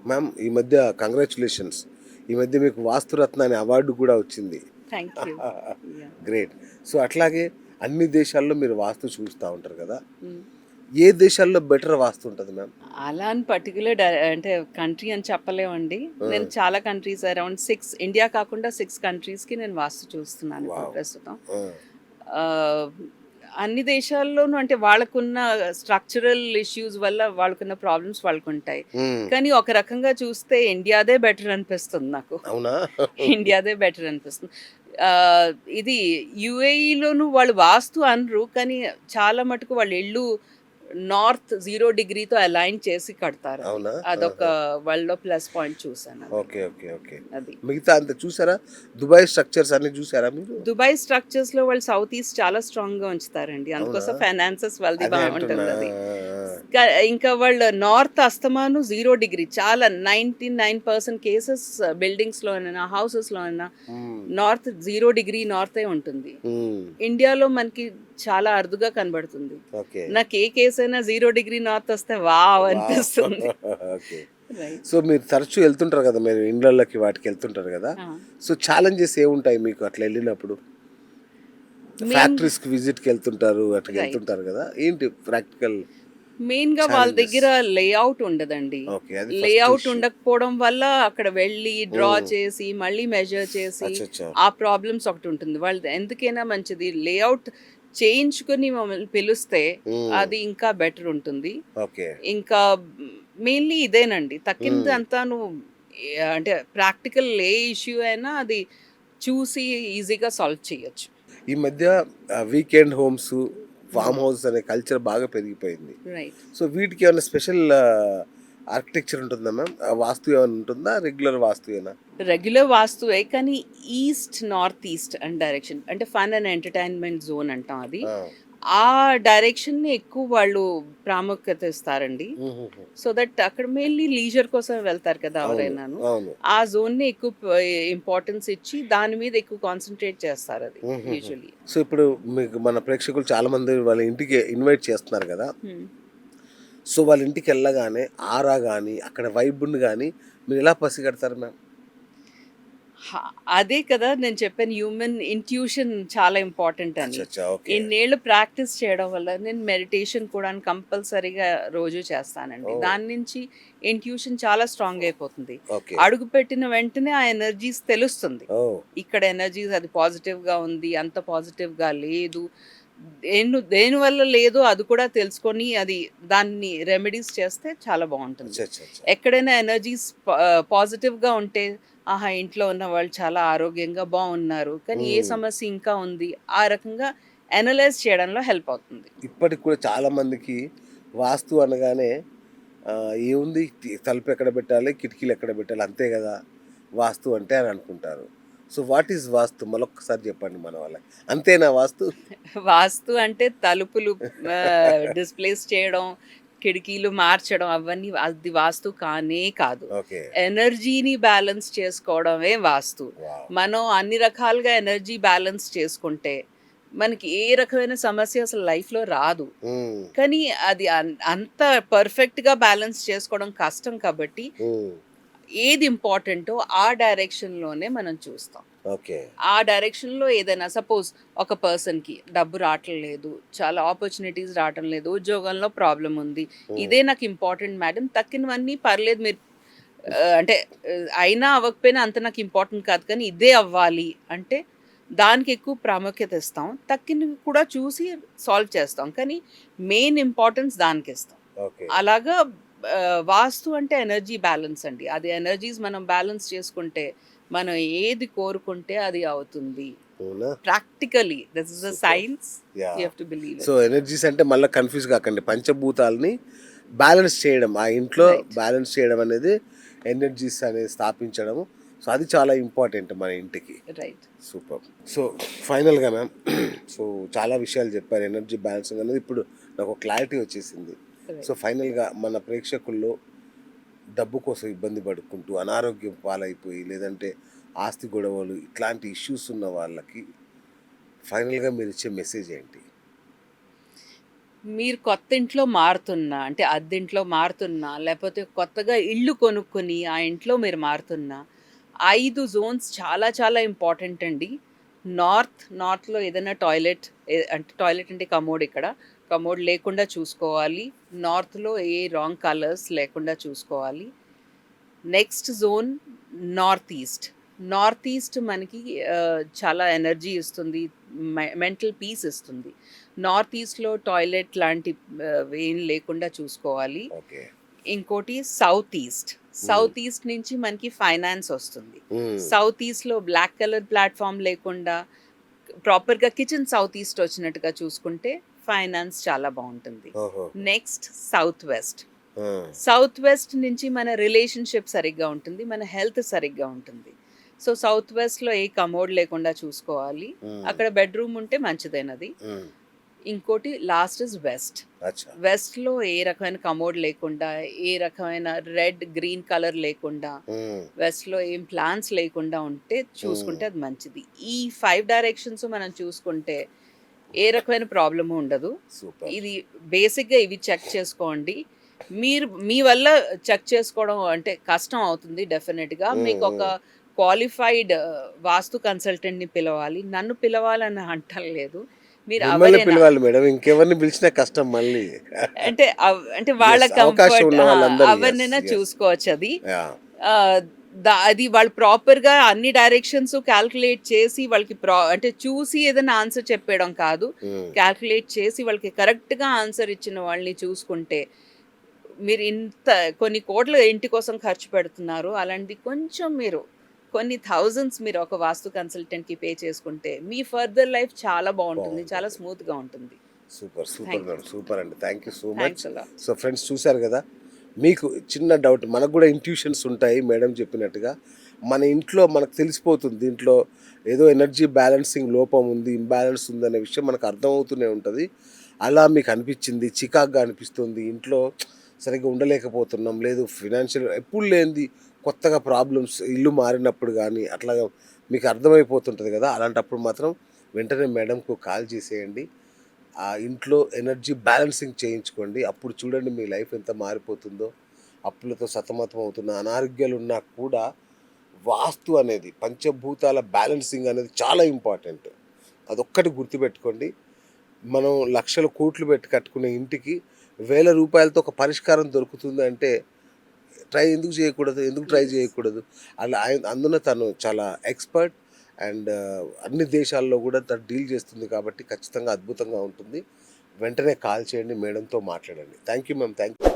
Ma'am ఈ మధ్య congratulations. ఈ మధ్య మీకు వాస్తురత్న అనే అవార్డు కూడా వచ్చింది. Thank you. Yeah! Great. So అట్లాగే అన్ని దేశాల్లో మీరు వాస్తు చూస్తా ఉంటారు కదా! హ్మ్. ఏ దేశాల్లో బెటర్ వాస్తు ఉంటది మ్యామ్? అలా అని పర్టిక్యులర్ అంటే కంట్రీ అని చెప్పలేమండి. ఆ! నేను చాలా కంట్రీస్ అరౌండ్ 6 ఇండియా కాకుండా 6 కంట్రీస్‌కి నేను వాస్తు చూస్తున్నాను ఇప్పుడు వావ్! ప్రస్తుతం. ఆ! ఆహ్, అన్ని దేశాల్లోనూ అంటే వాళ్ళకున్న స్ట్రక్చరల్ ఇష్యూస్ వల్ల వాళ్ళకున్న ప్రాబ్లమ్స్ వాళ్ళకుంటాయి. హ్మ్. కానీ ఒక రకంగా చూస్తే ఇండియాదే బెటర్ అనిపిస్తుంది నాకు. అవునా? ఇండియాదే బెటర్ అనిపిస్తుంది. ఆహ్, ఇది యూఏఈలోను వాళ్ళు వాస్తు అనరు. కానీ చాలా మటుకు వాళ్ళ ఇళ్ళు నార్త్ 0 డిగ్రీతో అలైన్ చేసి కడతారది. అవునా? అదొక ఆహా! వాళ్ళలో ప్లస్ పాయింట్ చూసానది. ఓకే. ఓకే. ఓకే. అది. మిగతా అంతా చూసారా? దుబాయ్ స్ట్రక్చర్స్ అన్నీ చూసారా మీరు? దుబాయ్ స్ట్రక్చర్స్‌లో వాళ్ళు సౌత్ ఈస్ట్ చాలా స్ట్రాంగ్‌గా ఉంచుతారండి. అవునా? అందుకోసం ఫైనాన్సెస్ వాళ్ళది అదే అంటున్నా. బావుంటుందది. ఆ! ఆ! ఆ! ఇంకా వాళ్ళు నార్త్ అస్తమాను 0 డిగ్రీ చాలా 99% కేసెస్ బిల్డింగ్స్‌లోనైనా, హౌసెస్‌లోనైనా హ్మ్. నార్త్ 0 డిగ్రీ నార్తే ఉంటుంది. హ్మ్. ఇండియాలో మనకి చాలా అరుదుగా కనబడుతుంది. ఓకే. నాకు ఏ కేసైనా 0 డిగ్రీ నార్త్ వస్తే వావ్! వావ్! అనిపిస్తుంది. ఓకే. రైట్. సో, మీరు తరచూ ఎళ్తుంటారు గదా! మీరు ఇండ్లల్లకి వాటికి ఎళ్తుంటారు గదా! ఆ! సో, ఛాలెంజెస్ ఏముంటాయి మీకు అట్లా ఎళ్ళినప్పుడు? మెయిన్‌గా ఫ్యాక్టరీస్‌కి విజిట్‌కెళ్తుంటారు, రైట్. అట్లా కదా! ఏంటి ప్రాక్టికల్ మెయిన్‌గా వాళ్ళ ఛాలెంజెస్? దగ్గర లేఔట్ ఉండదండి. ఓకే. అది ఫస్ట్ లేఔట్ ఇష్యూ. ఉండకపోవడం వల్ల అక్కడ వెళ్ళి డ్రా హ్మ్. చేసి, మళ్ళీ మెజర్ చేసి, అచ్చచ్చా! ఆ ప్రాబ్లమ్స్ ఒకటుంటుంది. వాళ్ళది ఎందుకైనా మంచిది లేఔట్ చేయించుకొని మమ్మల్ని పిలుస్తే హ్మ్. అది ఇంకా బెటర్ ఉంటుంది. ఓకే. ఇంకా మెయిన్‌లీ ఇదేనండి. తక్కినది హ్మ్. అంతాను అంటే ప్రాక్టికల్ ఏ ఇష్యూ అయినా అది చూసి ఈజీగా సాల్వ్ చేయొచ్చు. ఈ మధ్య వీకెండ్ హోమ్సు, హ్మ్. ఫార్మ్ హౌస్ అనే కల్చర్ బాగా పెరిగిపోయింది. రైట్. సో, వీటికి ఏమన్నా స్పెషల్ ఆర్కిటెక్చర్ ఉంటుందా మ్యామ్? వాస్తు ఏమన్నా ఉంటుందా? రెగ్యులర్ వాస్తుయేనా? రెగ్యులర్ వాస్తువే కానీ ఈస్ట్, నార్త్ ఈస్ట్ అని డైరెక్షన్ అంటే ఫన్ అండ్ ఎంటర్‌టైన్‌మెంట్ జోన్ అంటాం అది. ఆ! ఆ డైరెక్షన్‌ని ఎక్కువ వాళ్ళు ప్రాముఖ్యత ఇస్తారండి. హుహుహు. సో దట్ అక్కడ మెయిన్‌లీ లీజర్ కోసం వెళ్తారు కదా! అవును. ఎవరైనాను. అవును. ఆ జోన్‌ని ఎక్కువ ఇంపార్టెన్స్ ఇచ్చి దాని మీద ఎక్కువ కాన్సంట్రేట్ చేస్తారది హుహుహు. యూజువల్లీ. సో, ఇప్పుడు మీకు మన ప్రేక్షకులు చాలామంది వాళ్ళ ఇంటికి ఇన్వైట్ చేస్తున్నారు గదా! హ్మ్. సో, వాళ్ళ ఇంటికెళ్ళగానే ఆరా గాని, అక్కడ వైబ్‌ని గాని మీరెలా పసిగడతారు మ్యామ్? హ అదే కదా నేను చెప్పాను హ్యూమన్ ఇంట్యూషన్ చాలా ఇంపార్టెంట్ అని. అచ్చచ్చా! ఓకే. ఇన్నేళ్ళు ప్రాక్టీస్ చేయడం వల్ల నేను మెడిటేషన్ కూడా కంపల్సరీగా రోజు చేస్తానండి. ఓహ్! దాని నుంచి ఇంట్యూషన్ చాలా స్ట్రాంగ్ అయిపోతుంది. ఓకే. అడుగుపెట్టిన వెంటనే ఆ ఎనర్జీస్ తెలుస్తుంది. ఓహ్! ఇక్కడ ఎనర్జీస్ అది పాజిటివ్‌గా ఉంది, అంత పాజిటివ్‌గా లేదు. దేనివల్ల లేదో అది కూడా తెలుసుకొని అది దాన్ని రెమెడీస్ చేస్తే చాలా బావుంటుంది. అచ్చచ్చచ్చా! ఎక్కడైనా ఎనర్జీస్ పాజిటివ్‌గా ఉంటే ఆహా! ఇంట్లో ఉన్నవాళ్ళు చాలా ఆరోగ్యంగా బావున్నారు. కానీ ఏ హ్మ్. సమస్య ఇంకా ఉంది. ఆ రకంగా అనలైజ్ చేయడంలో హెల్ప్ అవుతుంది. ఇప్పటికి కూడా చాలా మందికి వాస్తు అనగానే ఏముంది తలుపు ఎక్కడ పెట్టాలి, కిటికీలు ఎక్కడ పెట్టాలి అంతే గదా! వాస్తు అంటే అని అనుకుంటారు. సో, వాట్ ఈస్ వాస్తు? మళ్ళొక్కసారి చెప్పండి మన వాళ్ళకి. అంతేనా వాస్తు? వాస్తు అంటే తలుపులు డిస్‌ప్లేస్ చేయడం, కిటికీలు మార్చడం అవన్నీ అది వాస్తు కానే కాదు. ఓకే. ఎనర్జీని బ్యాలెన్స్ చేసుకోవడమే వాస్తు. వావ్! మనం అన్ని రకాలుగా ఎనర్జీ బ్యాలెన్స్ చేసుకుంటే, మనకి ఏ రకమైన సమస్య అసలు లైఫ్‌లో రాదు. హ్మ్. కానీ అది అంత పర్ఫెక్ట్‌గా బ్యాలెన్స్ చేసుకోవడం కష్టం కాబట్టి, హ్మ్. ఏది ఇంపార్టెంటో ఆ డైరెక్షన్‌లోనే మనం చూస్తాం. ఓకే. ఆ డైరెక్షన్‌లో ఏదైనా సపోజ్ ఒక పర్సన్‌కి డబ్బు రావటం లేదు. చాలా ఆపర్చునిటీస్ రావటం లేదు. ఉద్యోగంలో ప్రాబ్లమ్ ఉంది. హ్మ్. ఇదే నాకు ఇంపార్టెంట్ మేడం. తక్కినవన్నీ పర్లేదు మీరు అంటే అయినా అవ్వకపోయినా అంత నాకు ఇంపార్టెంట్ కాదు. కానీ ఇదే అవ్వాలి అంటే దానికి ఎక్కువ ప్రాముఖ్యత ఇస్తాం. తక్కినవి కూడా చూసి సాల్వ్ చేస్తాం. కానీ మెయిన్ ఇంపార్టెన్స్ దానికిస్తాం. ఓకే. అలాగా వాస్తు అంటే ఎనర్జీ బ్యాలెన్స్ అండి. అది ఎనర్జీస్ మనం బ్యాలెన్స్ చేసుకుంటే, మనం ఏది కోరుకుంటే అది అవుతుంది. అవునా? Practically this is a super. Science. You yeah! Have to believe so, it. Energies అంటే మళ్ళా కన్‌ఫ్యూజ్ గాకండి. పంచభూతాల్ని బ్యాలెన్స్ చేయడం. ఆ ఇంట్లో రైట్. బ్యాలెన్స్ చేయడం అనేది ఎనర్జీస్ అనేది స్థాపించడము. సో, అది చాలా ఇంపార్టెంట్ మన ఇంటికి. రైట్. సూపర్. సో, ఫైనల్‌గా మ్యామ్ సో, చాలా విషయాలు చెప్పారు. ఎనర్జీ బ్యాలెన్సింగ్ అనేది ఇప్పుడు నాకు క్లారిటీ వచ్చేసింది. So, right. ఫైనల్‌గా మన ప్రేక్షకుల్లో డబ్బు కోసం ఇబ్బంది పడుకుంటూ, అనారోగ్యం పాలైపోయి, లేదంటే ఆస్తి గొడవలు ఇట్లాంటి ఇష్యూస్ ఉన్న వాళ్ళకి ఫైనల్‌గా మీరిచ్చే మెసేజ్ ఏంటి? మీరు కొత్త ఇంట్లో మారుతున్నా, అంటే అద్దింట్లో మారుతున్నా, లేపోతే కొత్తగా ఇల్లు కొనుక్కొని ఆ ఇంట్లో మీరు మారుతున్నా, 5 జోన్స్ చాలా చాలా ఇంపార్టెంట్ అండి. నార్త్‌లో ఏదైనా టాయిలెట్ అంటే టాయిలెట్ అంటే కమోడ్ ఇక్కడ. కమోడ్ లేకుండా చూసుకోవాలి. నార్త్‌లో ఏ రాంగ్ కలర్స్ లేకుండా చూసుకోవాలి. Next zone north east. North east మనకి చాలా ఎనర్జీ ఇస్తుంది. మెంటల్ పీస్ ఇస్తుంది. నార్త్ ఈస్ట్‌లో టాయిలెట్ లాంటి ఏం లేకుండా చూసుకోవాలి. ఓకే. ఇంకోటి సౌత్ ఈస్ట్. సౌత్ ఈస్ట్ నుంచి మనకి ఫైనాన్స్ వస్తుంది. సౌత్ ఈస్ట్‌లో బ్లాక్ కలర్ ప్లాట్‌ఫార్మ్ లేకుండా ప్రాపర్‌గా కిచెన్ సౌత్ ఈస్ట్ వచ్చినట్టుగా చూసుకుంటే ఫైనాన్స్ చాలా బావుంటుంది. ఓహో! Next south west. ఆ! సౌత్ వెస్ట్ నుంచి మన రిలేషన్‌షిప్ సరిగ్గా ఉంటుంది. మన హెల్త్ సరిగ్గా ఉంటుంది. సో, సౌత్ వెస్ట్‌లో ఏ కమోడ్ లేకుండా చూసుకోవాలి. హ్మ్. అక్కడ బెడ్‌రూమ్ ఉంటే మంచిదేనది. హ్మ్. ఇంకోటి లాస్ట్ ఇస్ వెస్ట్. అచ్చా! వెస్ట్‌లో ఏ రకమైన కమోడ్ లేకుండా, ఏ రకమైన రెడ్, గ్రీన్ కలర్ లేకుండా, హ్మ్. వెస్ట్‌లో ఏం ప్లాంట్స్ లేకుండా ఉంటే చూసుకుంటే అది మంచిది. ఈ 5 డైరెక్షన్స్ మనం చూసుకుంటే ఏ రకమైన ప్రాబ్లము ఉండదు. సూపర్. ఇది బేసిక్‌గా ఇవి చెక్ చేసుకోండి. మీరు మీ వల్ల చెక్ చేసుకోవడం అంటే కష్టం అవుతుంది డెఫినిట్‌గా. హ్మ్. మీకొక హ్మ్. క్వాలిఫైడ్ వాస్తు కన్సల్టెంట్‌ని పిలవాలి. నన్ను పిలవాలని అంటలేదు. మీరు మిమ్మల్ని ఎవరైనా పిలవాలి మేడం. ఇంకెవరిని పిలిచినా కష్టం మళ్ళీ. అంటే వాళ్ళ యెస్. అవకాశం కంఫర్ట్ ఉన్న వాళ్ళందరూ యెస్. ఎవరినైనా యెస్. చూసుకోవచ్చది. యాహ్! ఆహ్, అది వాళ్ళు ప్రాపర్‌గా అన్ని డైరెక్షన్స్ కాలిక్యులేట్ చేసి వాళ్ళకి అంటే చూసి ఏదైనా ఆన్సర్ చెప్పేయడం కాదు. హ్మ్. కాలిక్యులేట్ చేసి వాళ్ళకి కరెక్ట్‌గా ఆన్సర్ ఇచ్చిన వాళ్ళని చూసుకుంటే, మీరు ఇంత కొన్ని కోట్ల ఇంటి కోసం ఖర్చు పెడుతున్నారు. అలాంటిది కొంచెం మీరు కొన్ని థౌసండ్స్ మీరు ఒక వాస్తు కన్సల్టెంట్‌కి పే చేసుకుంటే, మీ ఫర్దర్ లైఫ్ చాలా బావుంటుంది. చాలా బావుంటది. స్మూత్‌గా ఉంటుంది. Super. Super thank you. Madam. Super అండి. Thank you so much. Thanks a lot. So friends చూసారు గదా! మీకు చిన్న డౌట్ మనకు గూడా ఇంట్యూషన్స్ ఉంటాయి మేడం చెప్పినట్టుగా. మన ఇంట్లో మనకు తెలిసిపోతుంది. దీంట్లో ఏదో ఎనర్జీ బ్యాలెన్సింగ్ లోపం ఉంది, ఇంబాలెన్స్ ఉందనే విషయం మనకు అర్థమవుతూనే ఉంటది. అలా మీకు అనిపిచ్చింది, చికాకుగా అనిపిస్తుంది, ఇంట్లో సరిగ్గా ఉండలేకపోతున్నాం, లేదు ఫినాన్షియల్ ఎప్పుడు లేనిది కొత్తగా ప్రాబ్లమ్స్ ఇల్లు మారినప్పుడు గానీ, అట్లాగా మీకు అర్థమైపోతుంటది గదా! అలాంటప్పుడు మాత్రం వెంటనే మేడంకు కాల్ చేసేయండి. ఆ ఇంట్లో ఎనర్జీ బ్యాలెన్సింగ్ చేయించుకోండి. అప్పుడు చూడండి మీ లైఫ్ ఎంత మారిపోతుందో. అప్పులతో సతమతం అవుతున్న అనారోగ్యాలు ఉన్నా కూడా వాస్తు అనేది పంచభూతాల బ్యాలెన్సింగ్ అనేది చాలా ఇంపార్టెంట్. అదొక్కటి గుర్తుపెట్టుకోండి. మనం లక్షల కోట్లు పెట్టి కట్టుకునే ఇంటికి వేల రూపాయలతో ఒక పరిష్కారం దొరుకుతుంది అంటే ట్రై ఎందుకు చేయకూడదు? ఎందుకు ట్రై యెస్. చేయకూడదు? అలా అందులో తను చాలా ఎక్స్‌పర్ట్ అండ్ అన్ని దేశాల్లో గూడా తను డీల్ చేస్తుంది కాబట్టి ఖచ్చితంగా అద్భుతంగా ఉంటుంది. వెంటనే కాల్ చేయండి. మేడంతో మాట్లాడండి. Thank you ma'am. Thank you.